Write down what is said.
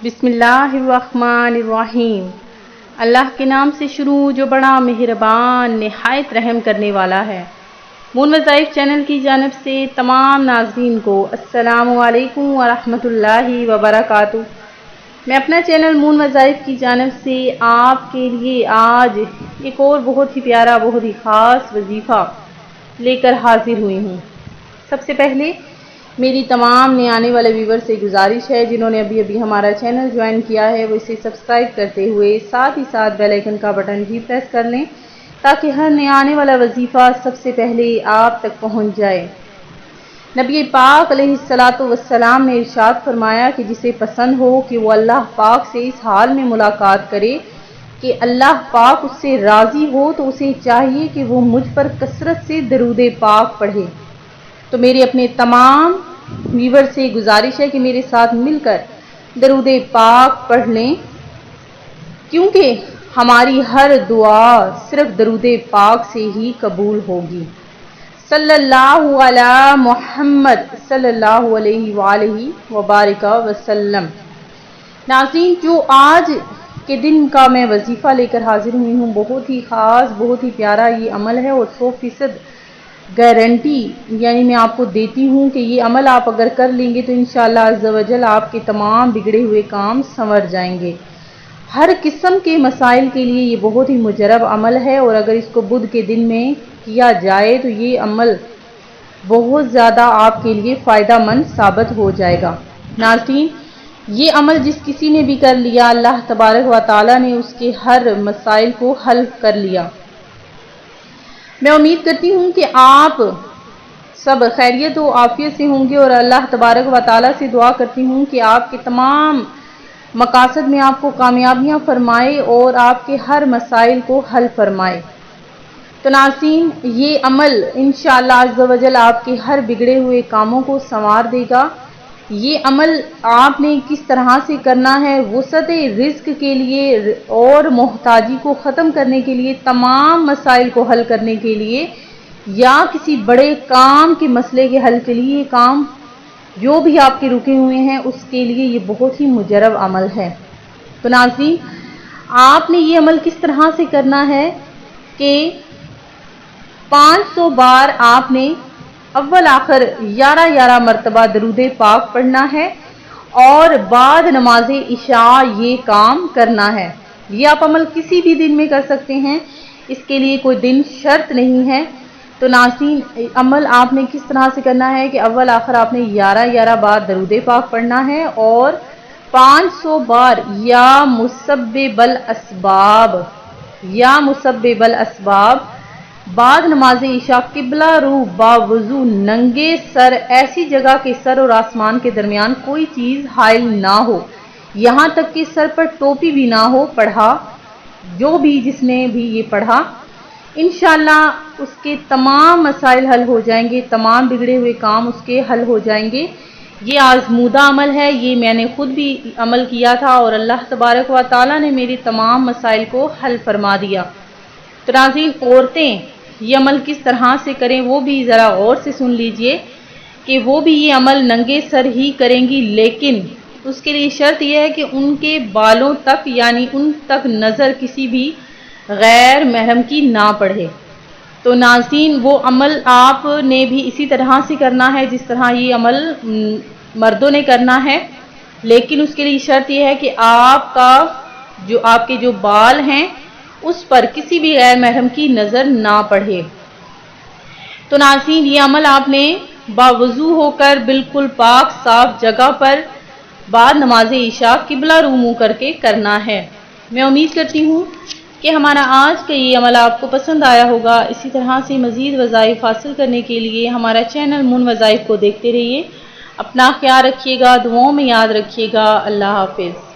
بسم اللہ الرحمن الرحیم۔ اللہ کے نام سے شروع جو بڑا مہربان نہایت رحم کرنے والا ہے۔ مون وظائف چینل کی جانب سے تمام ناظرین کو السلام علیکم ورحمۃ اللہ وبرکاتہ۔ میں اپنا چینل مون وظائف کی جانب سے آپ کے لیے آج ایک اور بہت ہی پیارا بہت ہی خاص وظیفہ لے کر حاضر ہوئی ہوں۔ سب سے پہلے میری تمام نئے آنے والے ویور سے گزارش ہے جنہوں نے ابھی ہمارا چینل جوائن کیا ہے وہ اسے سبسکرائب کرتے ہوئے ساتھ ہی ساتھ بیل آئیکن کا بٹن بھی پریس کر لیں تاکہ ہر نئے آنے والا وظیفہ سب سے پہلے آپ تک پہنچ جائے۔ نبی پاک علیہ الصلاۃ والسلام نے ارشاد فرمایا کہ جسے پسند ہو کہ وہ اللہ پاک سے اس حال میں ملاقات کرے کہ اللہ پاک اس سے راضی ہو تو اسے چاہیے کہ وہ مجھ پر کثرت سے درود پاک پڑھے۔ تو میرے اپنے تمام ویور سے گزارش ہے کہ میرے ساتھ مل کر درود پاک پڑھ لیں، کیونکہ ہماری ہر دعا صرف درود پاک سے ہی قبول ہوگی۔ صلی اللہ علی محمد صلی اللہ علیہ وآلہ وبارک وسلم۔ ناظرین، جو آج کے دن کا میں وظیفہ لے کر حاضر ہوئی ہوں بہت ہی خاص بہت ہی پیارا یہ عمل ہے اور 100% گارنٹی یعنی میں آپ کو دیتی ہوں کہ یہ عمل آپ اگر کر لیں گے تو انشاءاللہ عز و جل آپ کے تمام بگڑے ہوئے کام سنور جائیں گے۔ ہر قسم کے مسائل کے لیے یہ بہت ہی مجرب عمل ہے اور اگر اس کو بدھ کے دن میں کیا جائے تو یہ عمل بہت زیادہ آپ کے لیے فائدہ مند ثابت ہو جائے گا۔ ناظرین، یہ عمل جس کسی نے بھی کر لیا اللہ تبارک و تعالی نے اس کے ہر مسائل کو حل کر لیا۔ میں امید کرتی ہوں کہ آپ سب خیریت و عافیت سے ہوں گے اور اللہ تبارک و تعالی سے دعا کرتی ہوں کہ آپ کے تمام مقاصد میں آپ کو کامیابیاں فرمائے اور آپ کے ہر مسائل کو حل فرمائے۔ تو ناظرین، یہ عمل انشاءاللہ عز و جل آپ کے ہر بگڑے ہوئے کاموں کو سنوار دے گا۔ یہ عمل آپ نے کس طرح سے کرنا ہے؟ وسعت رزق کے لیے اور محتاجی کو ختم کرنے کے لیے، تمام مسائل کو حل کرنے کے لیے یا کسی بڑے کام کے مسئلے کے حل کے لیے، یہ کام جو بھی آپ کے رکے ہوئے ہیں اس کے لیے یہ بہت ہی مجرب عمل ہے۔ تو ناظرین، آپ نے یہ عمل کس طرح سے کرنا ہے کہ 500 بار آپ نے اول آخر 11 مرتبہ درود پاک پڑھنا ہے اور بعد نماز عشاء یہ کام کرنا ہے۔ یہ آپ عمل کسی بھی دن میں کر سکتے ہیں، اس کے لیے کوئی دن شرط نہیں ہے۔ تو ناظرین، عمل آپ نے کس طرح سے کرنا ہے کہ اول آخر آپ نے 11 بار درود پاک پڑھنا ہے اور 500 بار یا مسبب الاسباب بعد نماز عشاء قبلہ رو باوضو ننگے سر، ایسی جگہ کے سر اور آسمان کے درمیان کوئی چیز حائل نہ ہو، یہاں تک کہ سر پر ٹوپی بھی نہ ہو، پڑھا جو بھی جس نے بھی یہ پڑھا انشاءاللہ اس کے تمام مسائل حل ہو جائیں گے، تمام بگڑے ہوئے کام اس کے حل ہو جائیں گے۔ یہ آزمودہ عمل ہے، یہ میں نے خود بھی عمل کیا تھا اور اللہ تبارک و تعالی نے میری تمام مسائل کو حل فرما دیا۔ تو ناظرین، عورتیں یہ عمل کس طرح سے کریں وہ بھی ذرا غور سے سن لیجئے کہ وہ بھی یہ عمل ننگے سر ہی کریں گی، لیکن اس کے لیے شرط یہ ہے کہ ان کے بالوں تک یعنی ان تک نظر کسی بھی غیر محرم کی نہ پڑے۔ تو ناظرین، وہ عمل آپ نے بھی اسی طرح سے کرنا ہے جس طرح یہ عمل مردوں نے کرنا ہے، لیکن اس کے لیے شرط یہ ہے کہ آپ کے جو بال ہیں اس پر کسی بھی غیر محرم کی نظر نہ پڑے۔ تو ناظرین، یہ عمل آپ نے باوضو ہو کر بالکل پاک صاف جگہ پر بعد نماز عشاء قبلہ رو منہ کر کے کرنا ہے۔ میں امید کرتی ہوں کہ ہمارا آج کا یہ عمل آپ کو پسند آیا ہوگا۔ اسی طرح سے مزید وظائف حاصل کرنے کے لیے ہمارا چینل مون وظائف کو دیکھتے رہیے۔ اپنا خیال رکھیے گا، دعاؤں میں یاد رکھیے گا۔ اللہ حافظ۔